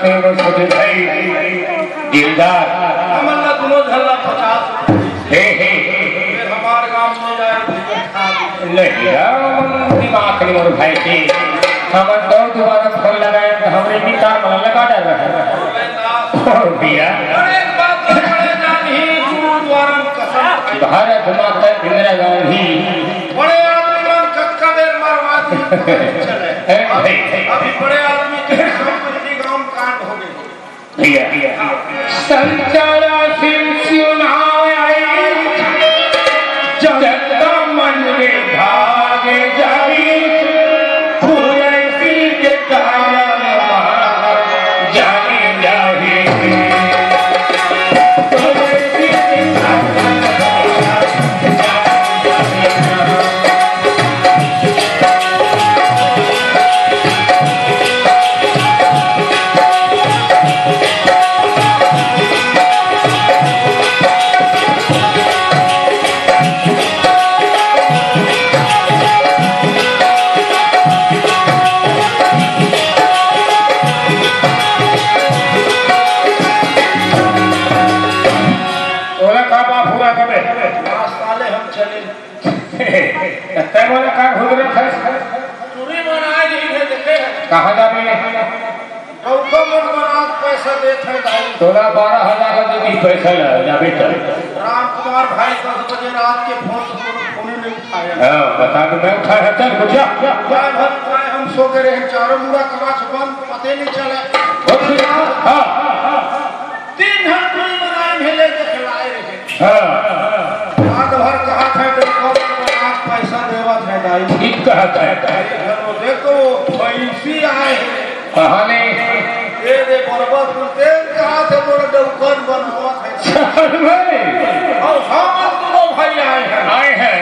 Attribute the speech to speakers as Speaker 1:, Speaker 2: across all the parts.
Speaker 1: के छोटे भाई दिलदार
Speaker 2: हमला दोनों झल्ला 50
Speaker 1: हे हे
Speaker 2: फिर हमारे गांव में जाए
Speaker 1: नहीं राम दिमाग नहीं मोर भाई के हम दो दोबारा फोन लगाए तो हमरे भी कार में लगा डाल रहा है और दिया
Speaker 2: एक बात बड़े जानी गुरुद्वारा कसम
Speaker 1: भारत माता इंदिरा गांधी
Speaker 2: बड़े आदमी मन कक्का देर मारवा चले अभी बड़े आदमी के गांव कांड हो गए
Speaker 1: भैया संचारा सिंह सुनाए जगता मन में भागे जाई कहाँ जाने
Speaker 2: पैसा देते हैं
Speaker 1: 12,000 का पैसा लगा बेटा
Speaker 2: राम कुमार भाई 10 बजे रात के फोन नहीं उठाया
Speaker 1: बता दो मैं उठाया चल पूछा
Speaker 2: हम सो गए रहे चारों मुड़ा कमाच बंद पते नहीं चला 3 घंटे बनाए भेले के खिलाए रहे रात भर कहा था पैसा देवा है दाई
Speaker 1: ठीक कहता है
Speaker 2: देखो पैसी आए
Speaker 1: कहानी
Speaker 2: ये दे बर्बाद करते कहा से बोले दुकान बनवा है और हम तो भाई आए हैं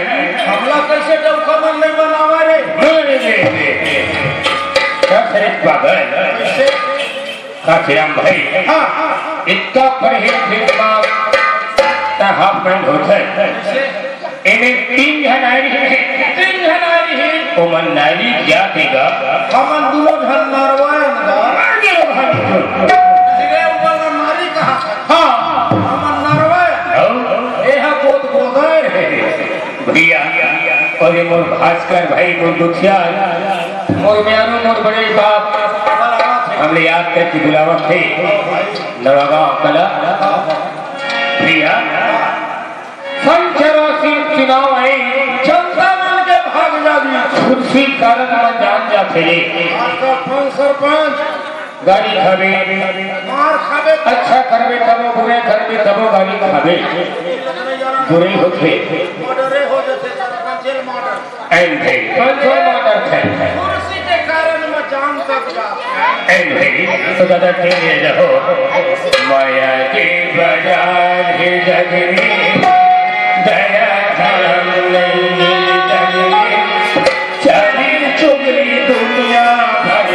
Speaker 2: हमला कैसे दुकान नहीं बनावा रे
Speaker 1: क्या करे पागल
Speaker 2: कैसे
Speaker 1: काशिराम भाई
Speaker 2: हां
Speaker 1: इतना परहेज दिमाग का हाफ पैंट होता है इन्हें 3 घनारी है ओमन नारी क्या देगा
Speaker 2: हमन दुलो धन नरवाएगा धीरे ऊपर नारी कहा हां हमन नरवाए एहा कोद कोदर है
Speaker 1: भैया और ये मोर भास्कर भाई मोर दुखिया मोर म्यानो मोर बड़े बाप हमने याद करके बुलावा थे नवागांव कला भैया संचरासी चुनाव आए
Speaker 2: जनता मन के भाग जागी
Speaker 1: खुशी कारण मन जान जा फिरे
Speaker 2: सरपंच
Speaker 1: गाड़ी खावे
Speaker 2: मार खावे
Speaker 1: अच्छा करवे तबो बुरे करवे तबो गाड़ी खावे बुरे होते
Speaker 2: मर्डरे हो जाते सरपंच जेल मर्डर
Speaker 1: एंड भाई पंचो मर्डर थे
Speaker 2: कुर्सी के कारण में जान तक जा
Speaker 1: एंड भाई तो दादा तेरे रहो माया के बाजार है जग में दया धर्म नहीं चली चुगली दुनिया भर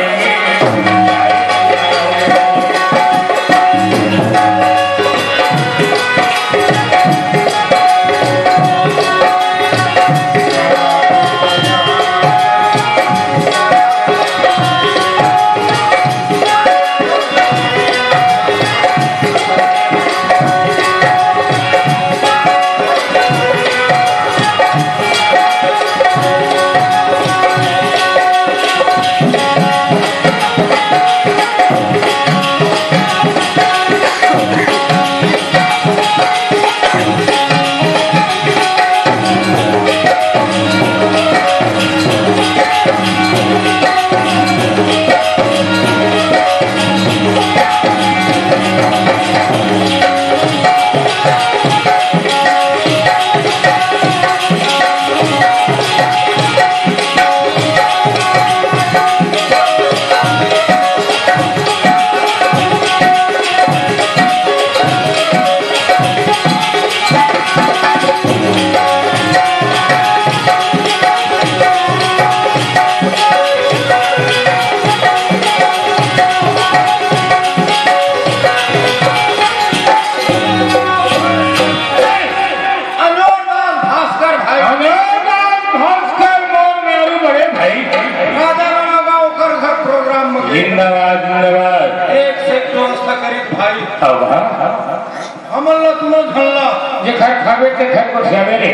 Speaker 1: घर खावे के घर को सवेरे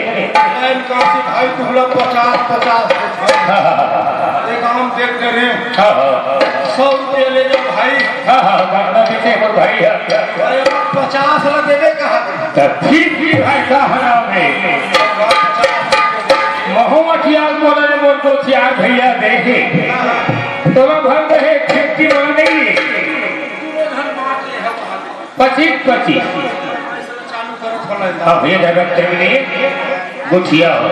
Speaker 2: लाइन काशी भाई तुहला 50 एक आम देख दे रहे 100 रुपये ले जाओ भाई।
Speaker 1: करना पीछे मोर भाई है
Speaker 2: 50 ला देवे कहा
Speaker 1: तब फिर भी भाई का हरावे मोहम्मदिया बोले मोर को चार भैया देखे तो भर रहे खेती बन नहीं 25 अब ये जगत के लिए गुठिया हो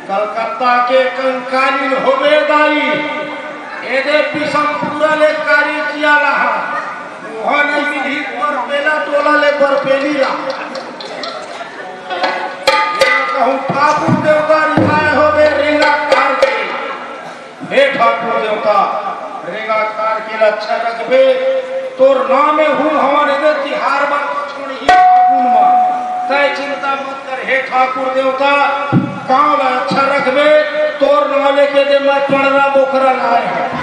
Speaker 2: कलकत्ता के कंकाली होवे दाई एदे पिसम पूरा ले कारी किया रहा वहां नहीं विधि पर पेला टोला ले पर पेली रहा कहूं ठाकुर देवता रिहाय होवे रेंगा कार के हे ठाकुर देवता रेंगा कार के अच्छा रखबे तोर नामे हूं हमारे दे तिहार बन छोड़ी ठाकुर मां तय चिंता मत कर हे ठाकुर देवता गाँव अच्छा रखबे तोर नाले के दे मैं पड़ना बोखरा लाए